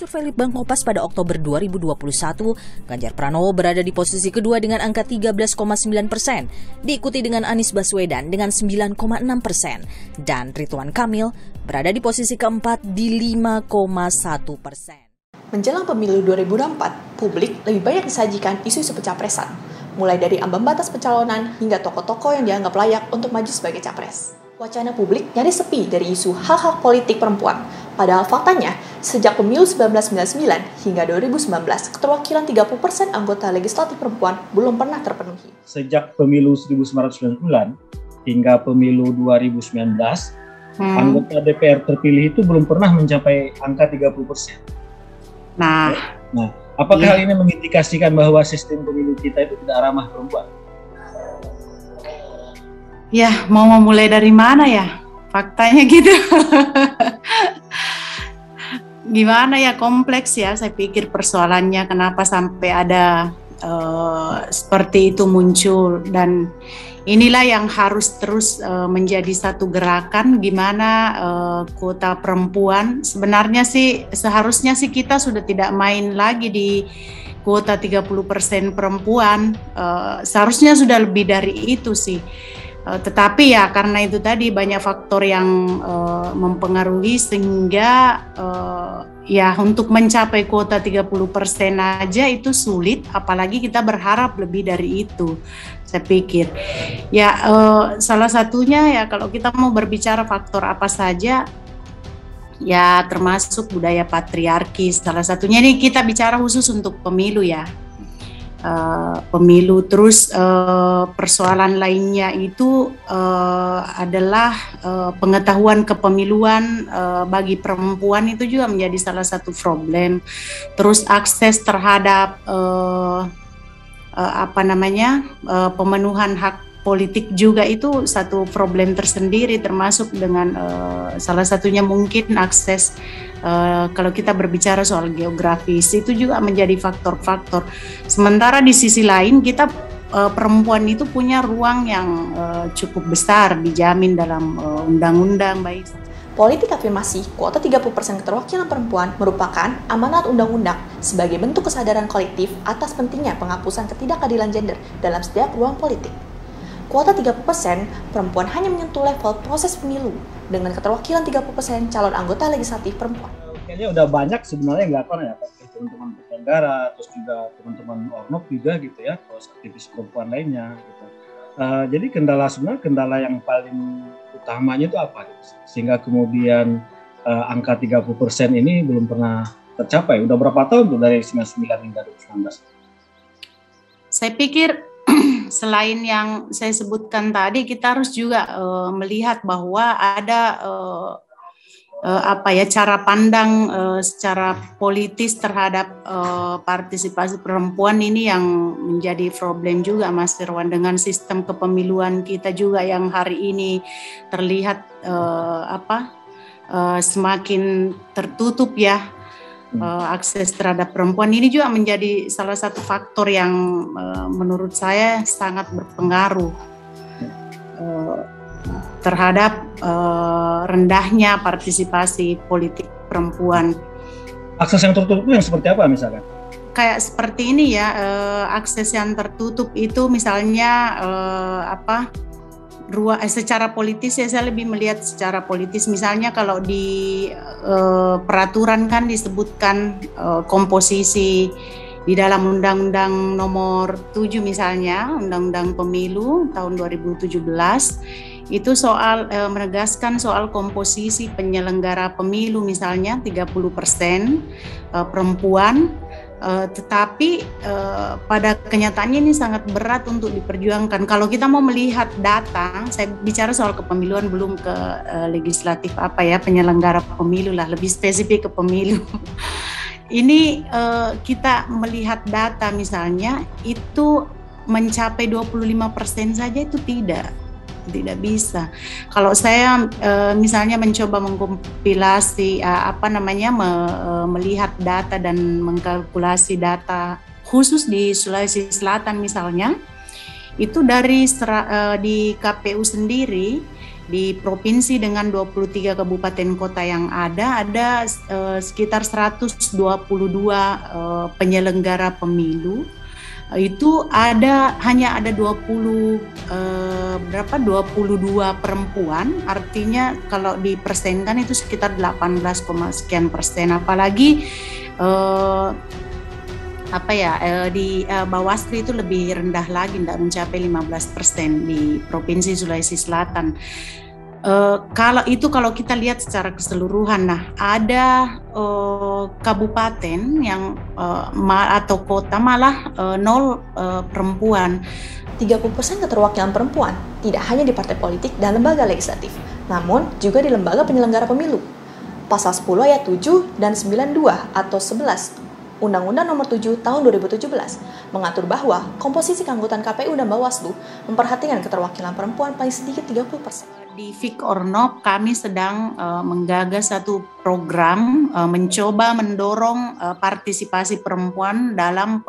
survei Litbang Kompas pada Oktober 2021, Ganjar Pranowo berada di posisi kedua dengan angka 13,9%, diikuti dengan Anies Baswedan dengan 9,6%, dan Ridwan Kamil berada di posisi keempat di 5,1%. Menjelang pemilu 2024, publik lebih banyak disajikan isu-isu pencapresan, mulai dari ambang batas pencalonan hingga tokoh-tokoh yang dianggap layak untuk maju sebagai capres. Wacana publik nyaris sepi dari isu hak-hak politik perempuan. Padahal faktanya, sejak pemilu 1999 hingga 2019, keterwakilan 30% anggota legislatif perempuan belum pernah terpenuhi. Sejak pemilu 1999 hingga pemilu 2019, anggota DPR terpilih itu belum pernah mencapai angka 30%. Nah, apakah hal ini mengindikasikan bahwa sistem pemilu kita itu tidak ramah perempuan? Ya, mau memulai dari mana ya? Faktanya gitu. Gimana ya, kompleks ya. Saya pikir persoalannya kenapa sampai ada seperti itu muncul, dan inilah yang harus terus menjadi satu gerakan. Gimana kuota perempuan sebenarnya sih, seharusnya sih kita sudah tidak main lagi di kuota 30% perempuan, seharusnya sudah lebih dari itu sih. Tetapi ya karena itu tadi banyak faktor yang mempengaruhi sehingga ya untuk mencapai kuota 30% aja itu sulit, apalagi kita berharap lebih dari itu. Saya pikir ya salah satunya ya kalau kita mau berbicara faktor apa saja ya termasuk budaya patriarki. Salah satunya ini kita bicara khusus untuk pemilu ya. Pemilu, terus persoalan lainnya itu adalah pengetahuan kepemiluan bagi perempuan itu juga menjadi salah satu problem. Terus akses terhadap pemenuhan hak politik juga itu satu problem tersendiri, termasuk dengan salah satunya mungkin akses. Kalau kita berbicara soal geografis itu juga menjadi faktor-faktor. Sementara di sisi lain kita perempuan itu punya ruang yang cukup besar dijamin dalam undang-undang baik. Politik afirmasi kuota 30% keterwakilan perempuan merupakan amanat undang-undang sebagai bentuk kesadaran kolektif atas pentingnya penghapusan ketidakadilan gender dalam setiap ruang politik. Kuota 30% perempuan hanya menyentuh level proses pemilu dengan keterwakilan 30% calon anggota legislatif perempuan. Kayaknya udah banyak sebenarnya yang dilakukan ya, teman-teman penyelenggara, terus juga teman-teman ornok juga gitu ya, terus aktivis perempuan lainnya gitu. Jadi kendala yang paling utamanya itu apa? Sehingga kemudian angka 30% ini belum pernah tercapai. Udah berapa tahun tuh dari 99 hingga 2019? Saya pikir selain yang saya sebutkan tadi, kita harus juga melihat bahwa ada cara pandang secara politis terhadap partisipasi perempuan ini yang menjadi problem juga, Mas Firwan, dengan sistem kepemiluan kita juga yang hari ini terlihat semakin tertutup ya. Akses terhadap perempuan ini juga menjadi salah satu faktor yang menurut saya sangat berpengaruh terhadap rendahnya partisipasi politik perempuan. Akses yang tertutup itu yang seperti apa misalkan? Kayak seperti ini ya, akses yang tertutup itu misalnya secara politis ya, saya lebih melihat secara politis. Misalnya kalau di peraturan kan disebutkan komposisi di dalam Undang-Undang Nomor 7 misalnya, Undang-Undang Pemilu tahun 2017 itu soal menegaskan soal komposisi penyelenggara pemilu, misalnya 30% perempuan. Tetapi pada kenyataannya ini sangat berat untuk diperjuangkan. Kalau kita mau melihat data, saya bicara soal kepemiluan belum ke legislatif penyelenggara pemilu lah, lebih spesifik ke pemilu. Ini kita melihat data misalnya itu mencapai 25% saja itu tidak bisa. Kalau saya misalnya mencoba mengkompilasi melihat data dan mengkalkulasi data khusus di Sulawesi Selatan misalnya, itu di KPU sendiri Di provinsi dengan 23 kabupaten kota yang ada sekitar 122 penyelenggara pemilu. Itu hanya ada 22 perempuan, artinya kalau dipersenkan itu sekitar 18, sekian persen. Apalagi di Bawaslu itu lebih rendah lagi, tidak mencapai 15% di Provinsi Sulawesi Selatan. Kalau kita lihat secara keseluruhan, nah ada kabupaten yang atau kota malah nol perempuan. 30% keterwakilan perempuan tidak hanya di partai politik dan lembaga legislatif, namun juga di lembaga penyelenggara pemilu. Pasal 10 ayat 7 dan 92 atau 11 Undang-Undang Nomor 7 Tahun 2017 mengatur bahwa komposisi keanggotaan KPU dan Bawaslu memperhatikan keterwakilan perempuan paling sedikit 30%. Di Fik Ornop kami sedang menggagas satu program mencoba mendorong partisipasi perempuan dalam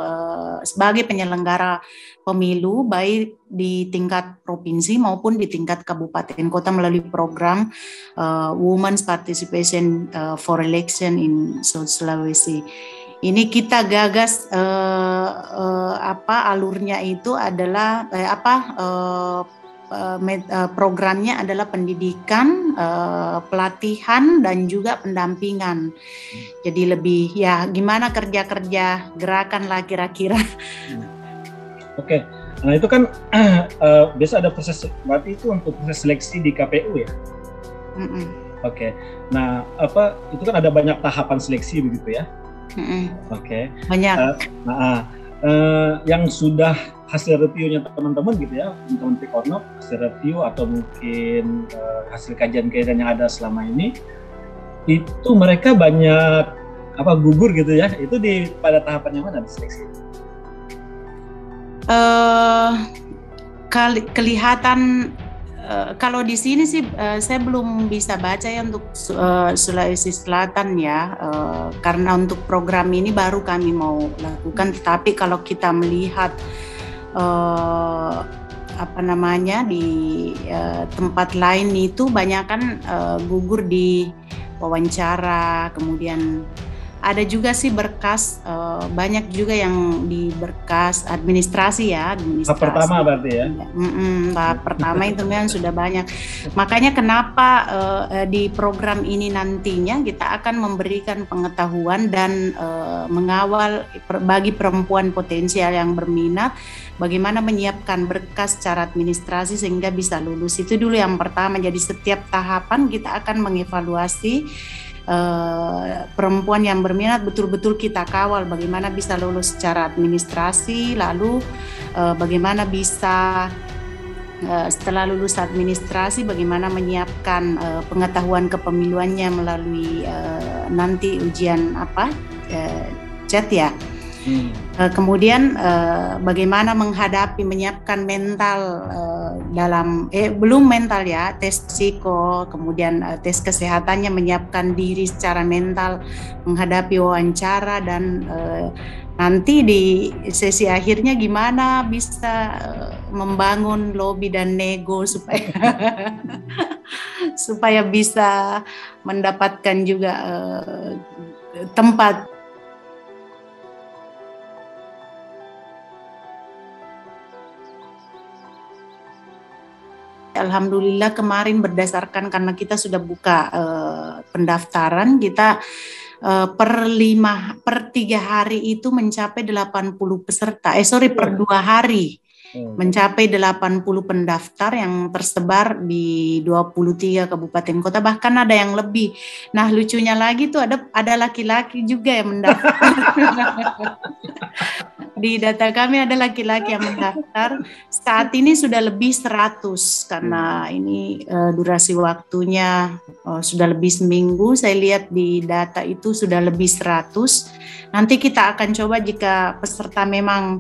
sebagai penyelenggara pemilu baik di tingkat provinsi maupun di tingkat kabupaten kota melalui program Women's Participation for Election in South Sulawesi. Ini kita gagas alurnya itu adalah programnya adalah pendidikan, pelatihan dan juga pendampingan. Jadi lebih gimana kerja-kerja gerakan lah kira-kira. Oke. Nah itu kan biasa ada proses, berarti itu untuk proses seleksi di KPU ya? Oke. Nah itu kan ada banyak tahapan seleksi begitu ya? Oke. Banyak. Yang sudah hasil reviewnya teman-teman gitu ya, teman-teman Fik Ornop, hasil review atau mungkin hasil kajian-kajian yang ada selama ini, itu mereka banyak gugur gitu ya, itu pada tahapan yang mana di seleksi? Kelihatan kalau di sini sih saya belum bisa baca ya untuk Sulawesi Selatan ya, karena untuk program ini baru kami mau lakukan. Tetapi kalau kita melihat di tempat lain itu banyak kan gugur di wawancara, kemudian ada juga sih berkas, banyak juga yang di berkas administrasi ya. Tahap pertama berarti ya? Tahap pertama itu kan sudah banyak. Makanya kenapa di program ini nantinya kita akan memberikan pengetahuan dan mengawal bagi perempuan potensial yang berminat, bagaimana menyiapkan berkas secara administrasi sehingga bisa lulus. Itu dulu yang pertama. Jadi setiap tahapan kita akan mengevaluasi perempuan yang berminat, betul-betul kita kawal bagaimana bisa lulus secara administrasi, lalu bagaimana bisa setelah lulus administrasi bagaimana menyiapkan pengetahuan kepemiluannya melalui nanti ujian CET ya. Kemudian bagaimana menyiapkan mental belum mental ya, tes psiko, kemudian tes kesehatannya, menyiapkan diri secara mental menghadapi wawancara, dan nanti di sesi akhirnya gimana bisa membangun lobby dan nego supaya bisa mendapatkan juga tempat. Alhamdulillah kemarin berdasarkan karena kita sudah buka pendaftaran, kita per 3 hari itu mencapai 80 peserta. Per 2 hari mencapai 80 pendaftar yang tersebar di 23 kabupaten kota, bahkan ada yang lebih. Nah, lucunya lagi tuh ada laki-laki juga yang mendaftar. Di data kami ada laki-laki yang mendaftar. Saat ini sudah lebih 100 karena ini durasi waktunya sudah lebih seminggu, saya lihat di data itu sudah lebih 100. Nanti kita akan coba jika peserta memang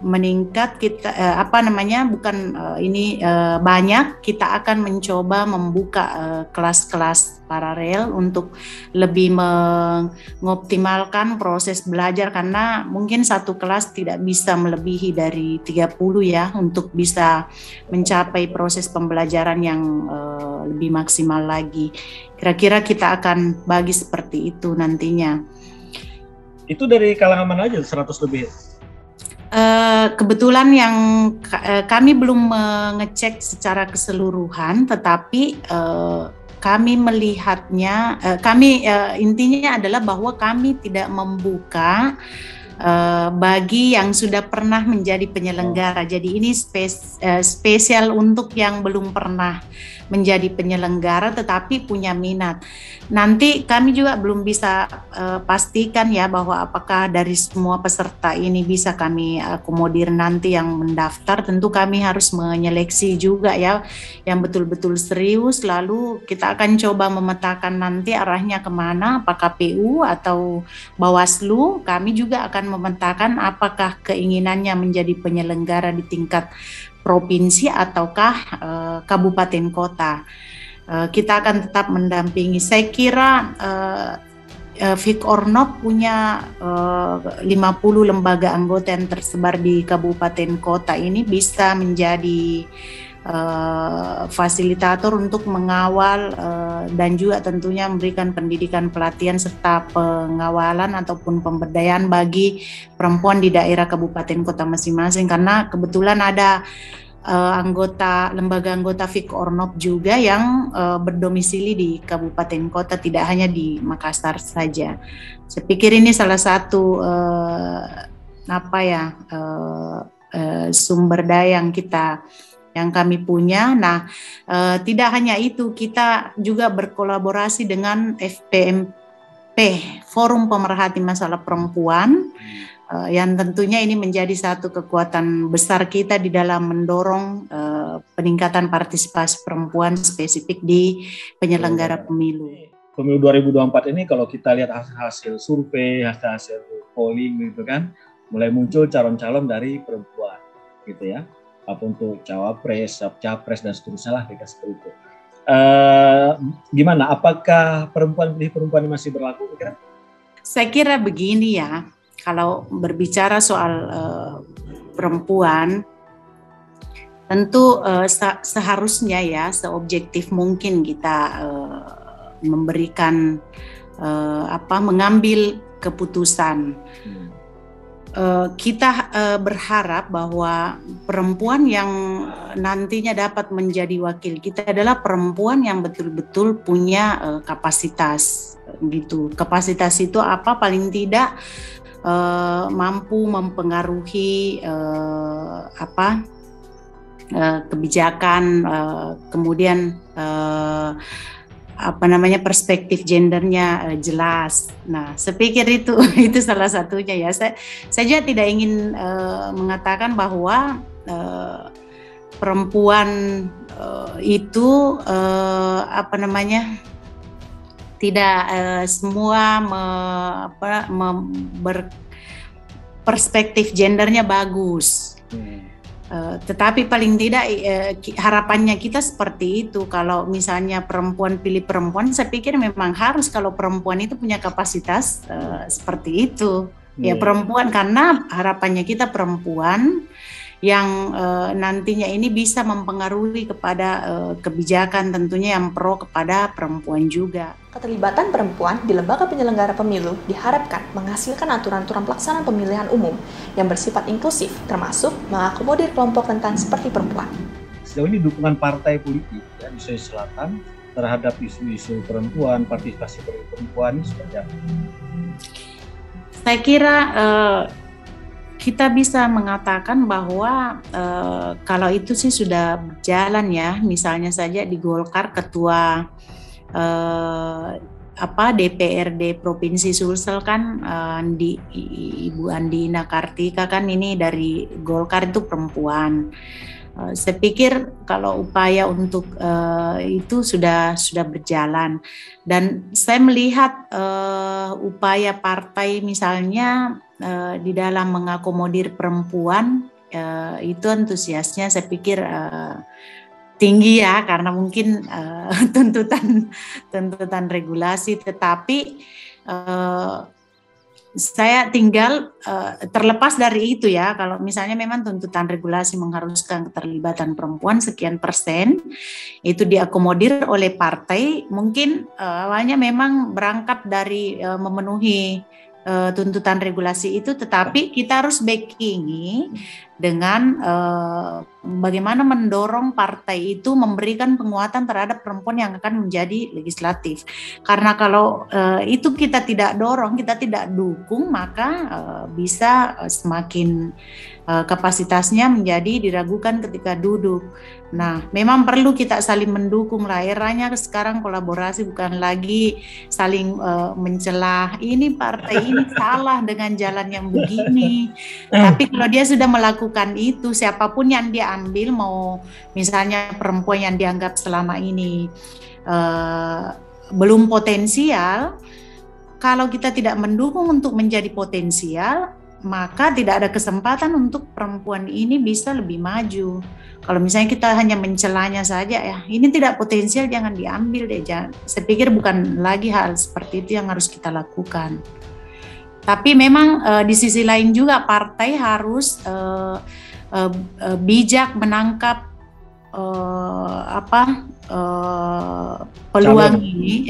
meningkat, kita banyak, kita akan mencoba membuka kelas-kelas paralel untuk lebih mengoptimalkan proses belajar, karena mungkin satu kelas tidak bisa melebihi dari 30 ya, untuk bisa mencapai proses pembelajaran yang lebih maksimal lagi. Kira-kira kita akan bagi seperti itu nantinya. Itu dari kalangan mana aja 100 lebih? Kebetulan yang kami belum mengecek secara keseluruhan, tetapi kami melihatnya, intinya adalah bahwa kami tidak membuka bagi yang sudah pernah menjadi penyelenggara. Jadi ini spesial untuk yang belum pernah menjadi penyelenggara tetapi punya minat. Nanti kami juga belum bisa pastikan ya bahwa apakah dari semua peserta ini bisa kami akomodir nanti yang mendaftar. Tentu kami harus menyeleksi juga ya yang betul-betul serius, lalu kita akan coba memetakan nanti arahnya kemana, apakah KPU atau Bawaslu. Kami juga akan memetakan apakah keinginannya menjadi penyelenggara di tingkat provinsi ataukah kabupaten kota. Kita akan tetap mendampingi. Saya kira Fik Ornop punya 50 lembaga anggota yang tersebar di kabupaten kota ini bisa menjadi fasilitator untuk mengawal dan juga tentunya memberikan pendidikan pelatihan serta pengawalan ataupun pemberdayaan bagi perempuan di daerah kabupaten kota masing-masing, karena kebetulan ada lembaga anggota Fik Ornop juga yang berdomisili di kabupaten kota, tidak hanya di Makassar saja. Saya pikir ini salah satu sumber daya yang kami punya. Nah, tidak hanya itu, kita juga berkolaborasi dengan FPMP, Forum Pemerhati Masalah Perempuan, yang tentunya ini menjadi satu kekuatan besar kita di dalam mendorong peningkatan partisipasi perempuan spesifik di penyelenggara pemilu. Pemilu 2024 ini kalau kita lihat hasil survei, hasil polling gitu kan, mulai muncul calon-calon dari perempuan gitu ya. Apa untuk cawapres, capres dan seterusnya lah kayak seperti itu. Gimana? Apakah pilih perempuan masih berlaku? Kira? Saya kira begini ya, kalau berbicara soal perempuan, tentu seharusnya ya seobjektif mungkin kita memberikan mengambil keputusan. Kita berharap bahwa perempuan yang nantinya dapat menjadi wakil kita adalah perempuan yang betul-betul punya kapasitas gitu. Kapasitas itu apa? Paling tidak mampu mempengaruhi kebijakan, kemudian perspektif gendernya jelas. Nah, saya pikir itu salah satunya ya. Saya juga tidak ingin mengatakan bahwa perempuan itu tidak semua berperspektif gendernya bagus. Tetapi paling tidak harapannya kita seperti itu. Kalau misalnya perempuan pilih perempuan, saya pikir memang harus kalau perempuan itu punya kapasitas seperti itu. Ya perempuan, karena harapannya kita perempuan yang nantinya ini bisa mempengaruhi kepada kebijakan tentunya yang pro kepada perempuan juga. Keterlibatan perempuan di lembaga penyelenggara pemilu diharapkan menghasilkan aturan-aturan pelaksanaan pemilihan umum yang bersifat inklusif, termasuk mengakomodir kelompok rentan seperti perempuan. Sejauh ini dukungan partai politik di Sulawesi Selatan terhadap isu-isu perempuan, partisipasi perempuan ini seperti apa? Saya kira kita bisa mengatakan bahwa kalau itu sih sudah berjalan ya. Misalnya saja di Golkar ketua DPRD Provinsi Sulsel kan Ibu Andina Kartika kan ini dari Golkar, itu perempuan. Saya pikir kalau upaya untuk itu sudah berjalan, dan saya melihat upaya partai misalnya di dalam mengakomodir perempuan itu antusiasnya saya pikir tinggi ya, karena mungkin tuntutan regulasi, tetapi saya tinggal terlepas dari itu ya, kalau misalnya memang tuntutan regulasi mengharuskan keterlibatan perempuan sekian persen, itu diakomodir oleh partai, mungkin awalnya memang berangkat dari memenuhi tuntutan regulasi itu, tetapi kita harus backingi dengan bagaimana mendorong partai itu memberikan penguatan terhadap perempuan yang akan menjadi legislatif. Karena kalau itu kita tidak dorong, kita tidak dukung, maka bisa semakin kapasitasnya menjadi diragukan ketika duduk. Nah, memang perlu kita saling mendukung lah. Eranya sekarang kolaborasi, bukan lagi saling mencelah. Ini partai ini salah dengan jalan yang begini. Tapi kalau dia sudah melakukan itu, siapapun yang dia ambil, mau misalnya perempuan yang dianggap selama ini belum potensial, kalau kita tidak mendukung untuk menjadi potensial, maka tidak ada kesempatan untuk perempuan ini bisa lebih maju. Kalau misalnya kita hanya mencelanya saja, ya ini tidak potensial, jangan diambil deh. Saya pikir bukan lagi hal seperti itu yang harus kita lakukan. Tapi memang di sisi lain juga partai harus bijak menangkap peluang ini,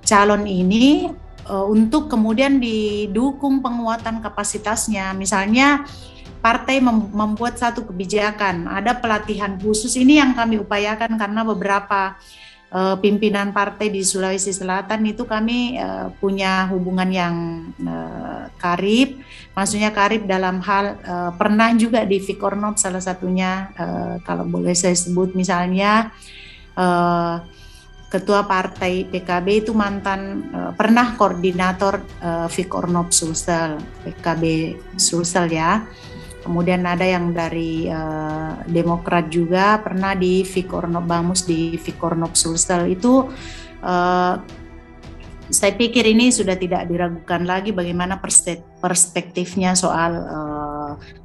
calon ini, untuk kemudian didukung penguatan kapasitasnya. Misalnya partai membuat satu kebijakan, ada pelatihan khusus, ini yang kami upayakan karena beberapa pimpinan partai di Sulawesi Selatan itu kami punya hubungan yang karib, maksudnya karib dalam hal pernah juga di Fikornop salah satunya, kalau boleh saya sebut misalnya Ketua Partai PKB itu mantan pernah koordinator Fikornop Sulsel, PKB Sulsel ya. Kemudian ada yang dari Demokrat juga pernah di Fikornop Bamus, di Fikornop Sulsel. Itu saya pikir ini sudah tidak diragukan lagi bagaimana perspektifnya soal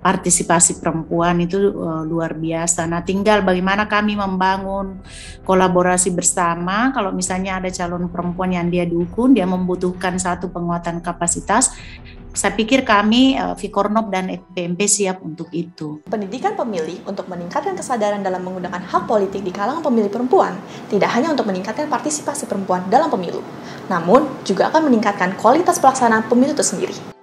partisipasi perempuan itu luar biasa. Nah, tinggal bagaimana kami membangun kolaborasi bersama. Kalau misalnya ada calon perempuan yang dia dukung, dia membutuhkan satu penguatan kapasitas, saya pikir kami, Fikornop dan FPMP siap untuk itu. Pendidikan pemilih untuk meningkatkan kesadaran dalam menggunakan hak politik di kalangan pemilih perempuan tidak hanya untuk meningkatkan partisipasi perempuan dalam pemilu, namun juga akan meningkatkan kualitas pelaksanaan pemilu itu sendiri.